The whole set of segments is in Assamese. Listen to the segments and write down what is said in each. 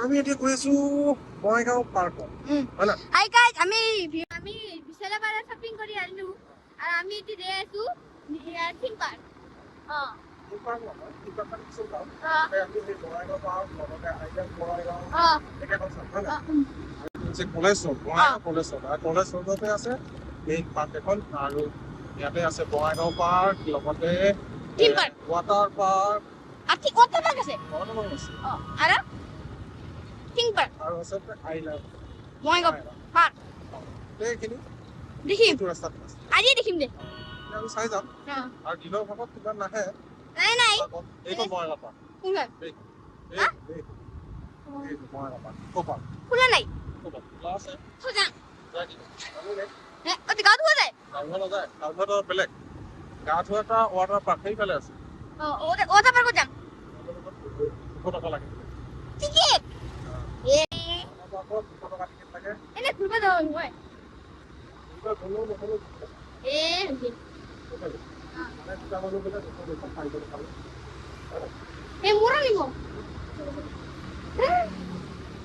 আমি এতিয়া গৈ আছো বঙাইগাঁও পাৰ্কত হয় না হাই গাইজ আমি বিশালাপাৰা শপিং কৰি আনিলো আৰু আমি এতিয়া যাই আছো থিম পাৰ্ক পাৰ্ক নহয় পাৰ্ক আমি সেই বঙাইগাঁও পাৰ্ক লগতে আইডিয়া বঙাইগাঁও একেখন চাম হয় না যে college road Bongaigaon college road আৰু কলেজ ৰোডতে আছে মেইন পাৰ্ক এখন আৰু ইয়াতে আছে বঙাইগাঁও পাৰ্ক লগতে theme park water park water park আছে আৰু থিম পাৰ্ক আৰু আছে আই লাভ বঙাইগাঁও পাৰ্ক এইখিনি দেখিম এইটো ৰাস্তাত আছে আজি দেখিম দে আমি চাই যাম আৰু দিনৰ ভাগত কিবা নাহে নাই এইখন বঙাইগাঁও পাৰ্ক কোনখন এইটো বঙাইগাঁও পাৰ্ক ক'ৰ খোলা নাই খোলা আছে খোজা যায় নেকি? আমি নে? গা ধোৱা যায় গা ধোৱা নাযায় গা ধোৱাটো বেলেগ গা ধোৱা এটা ৱাটাৰ পাৰ্ক সেইফালে আছে ৱাটাৰ পাৰ্কত যাম 200 টকা লাগে টিকেট ৱাটাৰ পাৰ্কত 200 টকা টিকেট লাগে এনে ঘুৰিব যাওঁ মই গ'লেও নহ'লেও মানে দুটা মানুহ গ'লে 200 টকা খাই গ'লে খালে মোৰো নিব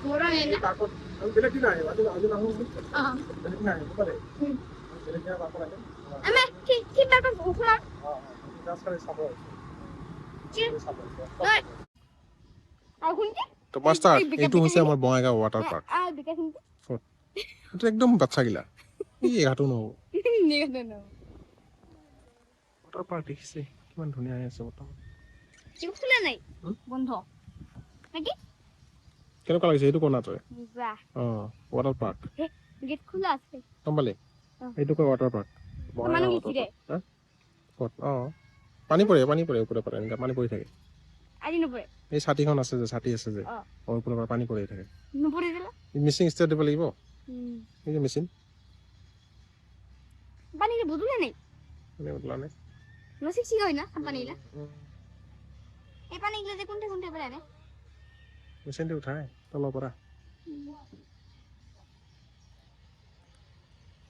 মোৰো এই পাৰ্কত আমি বেলেগ দিন আহিম আজি নাহো বেলেগ দিন আহিম পাৰে বেলেগ দিনা পাৰ্কত আহিম আমি কি পাৰ্কত ঘূৰা জাষ্ট খালি চাব তো মাষ্টাৰ এইটো হৈছে আমাৰ বঙাইগাঁও ৱাটাৰ পাৰ্ক এইটো একদম বাচ্চাগিলা এই এঘাটো নহ'ব ৱাটাৰ পাৰ্ক দেখিছে কিমান ধুনীয়া হৈ আছে বৰ্তমান নাই বন্ধ নাকি কেনেকুৱা লাগিছে এইটো কোনা তই ৱাটাৰ পাৰ্ক গেট খোলা আছে গম পালি এইটো কয় ৱাটাৰ পাৰ্ক মানুহ গিছিলে ক'ত পানী পৰে ওপৰে পৰা এনেকুৱা পানী পৰি থাকে আজি নপৰে এই ছাতিখন আছে যে ছাতি আছে যে ওপৰৰ পৰা পানী পৰি থাকে নপৰে দিলা মিচিং ষ্টেট দিব লাগিব এই যে মেচিন পানী বুদুলে নাই মানে উঠলা নে নসি সি হয় না পানী ইলা এই পানী ইলা যে কোনতে পৰে আনে মেচিনটো উঠাই তলৰ পৰা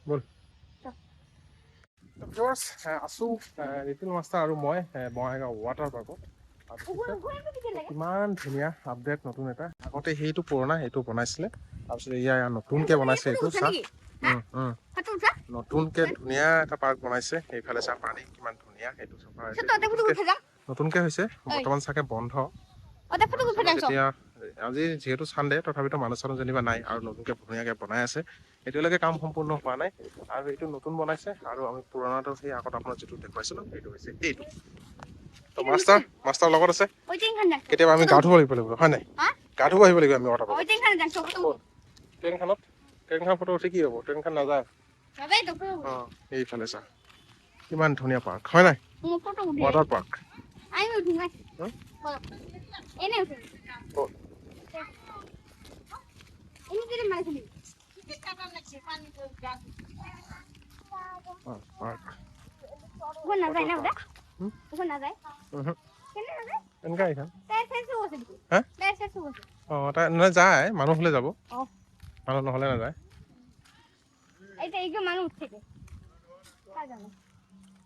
বল ভিউয়াৰ্স আছো ৰিতুল মাষ্টাৰ আৰু মই বঙাইগাঁও ৱাটাৰ পাৰ্কত কিমান ধুনীয়া আপডেট নতুন এটা আগতে সেইটো পুৰণা সেইটো বনাইছিলে তাৰপিছত এয়া নতুনকে বনাইছে এইটো চা নতুনকে ধুনীয়া এটা পাৰ্ক বনাইছে এইফালে চা পানী কিমান ধুনীয়া সেইটো চাফা নতুনকে হৈছে বৰ্তমান চাগে বন্ধ এতিয়া আজি যিহেতু চানডে তথাপিতো মানুহ চানুহ যেনিবা নাই আৰু নতুনকে ধুনীয়াকে বনাই আছে এতিয়ালৈকে কাম সম্পূৰ্ণ হোৱা নাই আৰু এইটো নতুন বনাইছে আৰু আমি পুৰণাটো সেই আগত আপোনাক যিটো দেখুৱাইছিলো সেইটো হৈছে এইটো তো মাষ্টাৰ লগত আছে কেতিয়াবা আমি গা ধুব লাগিব হয় নাই গা ধুব আহিব লাগিব আমি ৱাটাৰ পাৰ্কত ট্ৰেইনখনত ফটো উঠি কি হ'ব ট্ৰেইনখন নাযায় এইফালে চা কিমান ধুনীয়া পাৰ্ক হয় নাই ৱাটাৰ পাৰ্ক যায় মানুহ হলে যাব মানুহ নহলে নাযায়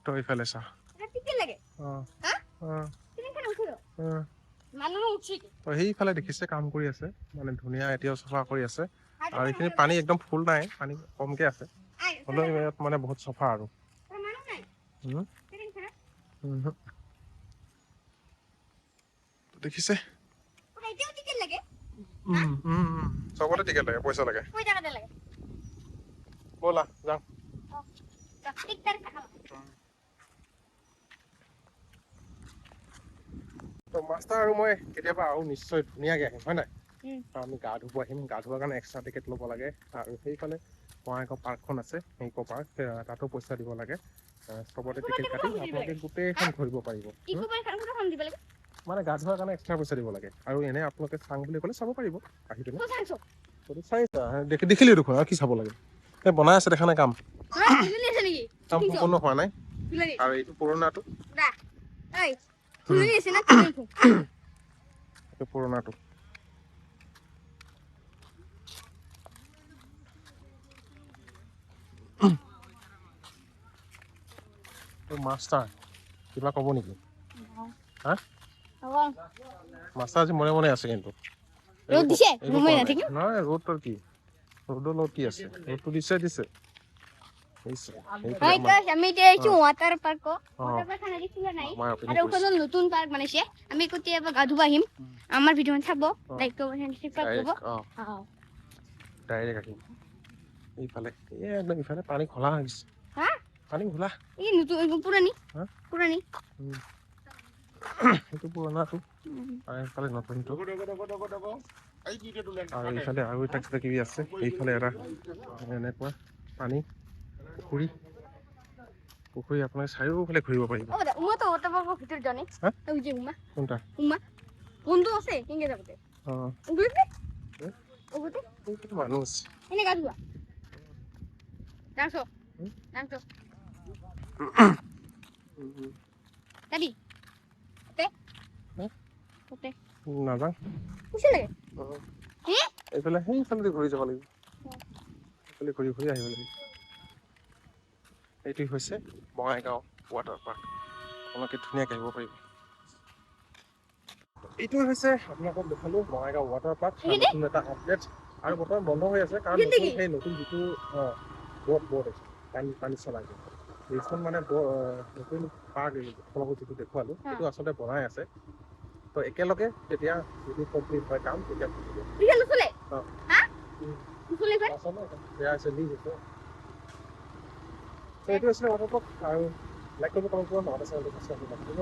তো এইফালে চা সেইফালে দেখিছে কাম কৰি আছে মানে ধুনীয়া এতিয়াও চাফা কৰি আছে আৰু এইখিনি পানী একদম ফুল নাই পানী কমকে আছে হ'লেও ইয়াত মানে বহুত চাফা আৰু দেখিছে চবতে টিকেট লাগে পইচা লাগে ব'লা যাওঁ তো মাষ্টাৰ আৰু মই কেতিয়াবা আৰু নিশ্চয় ধুনীয়াকে আহিম হয় নাই আমি গা ধুব আহিম গা ধোৱাৰ কাৰণে এক্সট্ৰা টিকেট ল'ব লাগে আৰু সেইফালে বঙাইগাঁও পাৰ্কখন আছে ইক' পাৰ্ক তাতো পইচা দিব লাগে চবতে টিকেট কাটি আপোনালোকে গোটেইখন ঘূৰিব পাৰিব মানে গা ধোৱাৰ কাৰণে এক্সট্ৰা পইচা দিব লাগে আৰু এনে আপোনালোকে চাং বুলি ক'লে চাব পাৰিব আহি পিনে চাইছা দেখিলি দেখোন আৰু কি চাব লাগে বনাই আছে দেখা নাই কাম সম্পূৰ্ণ হোৱা নাই আৰু এইটো পুৰণাটো এইটো পুৰণাটো মাষ্টাৰ কিবা ক'ব নেকি হা মাষ্টাৰ আজি মনে মনে আছে কিন্তু ৰ'দ দিছে এইবোৰ মই কৰা নাই। নাথাকিম নহয় ৰ'দটোৰ কি ৰ'দৰ লগত কি আছে ৰ'দটো দিছে দিছে হাই গাইস আমি এতিয়া আইছো ওয়াটাৰ পাৰ্ক অ। ওয়াটাৰ পাৰ্ক খানা দিছিল নাই আমাৰ আপুনি আর ওখানে নতুন পার্ক বানাইছে আমি কেতিয়াবা গা ধুব আহিম আমার ভিডিও চাব লাইক করব সাবস্ক্রাইব করব ডাইৰেক্ট আহিম এইফালে একদম ইফালে পানী খোলা হৈ গৈছে হ্যাঁ পানী খোলা এই নতুন পুরানি হা? পুরানি সেইটো পুৰণাটো আৰু এইফালে নতুনটো আৰু এইফালে আৰু এটা কিবা কিবি আছে এইফালে এটা এনেকুৱা পানী পুখুৰী আপোনালোকে চাৰিওফালে ঘূৰিব পাৰিব ও উমা তো ওটা পার্ক ভিতর জানে হ্যাঁ? ওই যে উমা কোনটা উমা বন্ধু আছে কিংগে যাবতে অঁ ওগুলোতে হুম? ওগুলোতে এইফালে মানুহ আছে এনে গা ধুয়া ডাকছো ডাকছো দাদি ওতে হ্যাঁ? ওতে নাযাওঁ খুশি লাগে অঁ। হ্যাঁ এইফালে সেইফালেদি ঘূৰি যাব লাগিব এইফালে ঘূৰি ঘূৰি আহিব লাগিব এইটো হৈছে বঙাইগাঁও ৱাটাৰ পাৰ্ক আপোনালোকে ধুনীয়াকৈ আহিব পাৰিব এইটো হৈছে আপোনালোকক দেখালো বঙাইগাঁও ৱাটাৰ পাৰ্ক নতুন এটা আপডেট আৰু বৰ্তমান বন্ধ হৈ আছে কাৰণ নতুন সেই নতুন যিটো বৰ্ড আছে পানী চলাই এইখন মানে নতুন পাৰ্ক আপোনালোকক যিটো দেখুৱালো সেইটো আচলতে বনাই আছে তো একেলগে যেতিয়া যদি কমপ্লিট হয় কাম তেতিয়া ইয়া লুচলে অ। হ্যাঁ লুচলে ভাই আচলতে বেয়া আছে লিজ আছে তো এইটো আছিলে ৱাটাৰ পাৰ্ক আৰু লাইক কৰিব কমেণ্ট কৰিব নহ'লে চেনেলটো সাবস্ক্ৰাইব কৰিব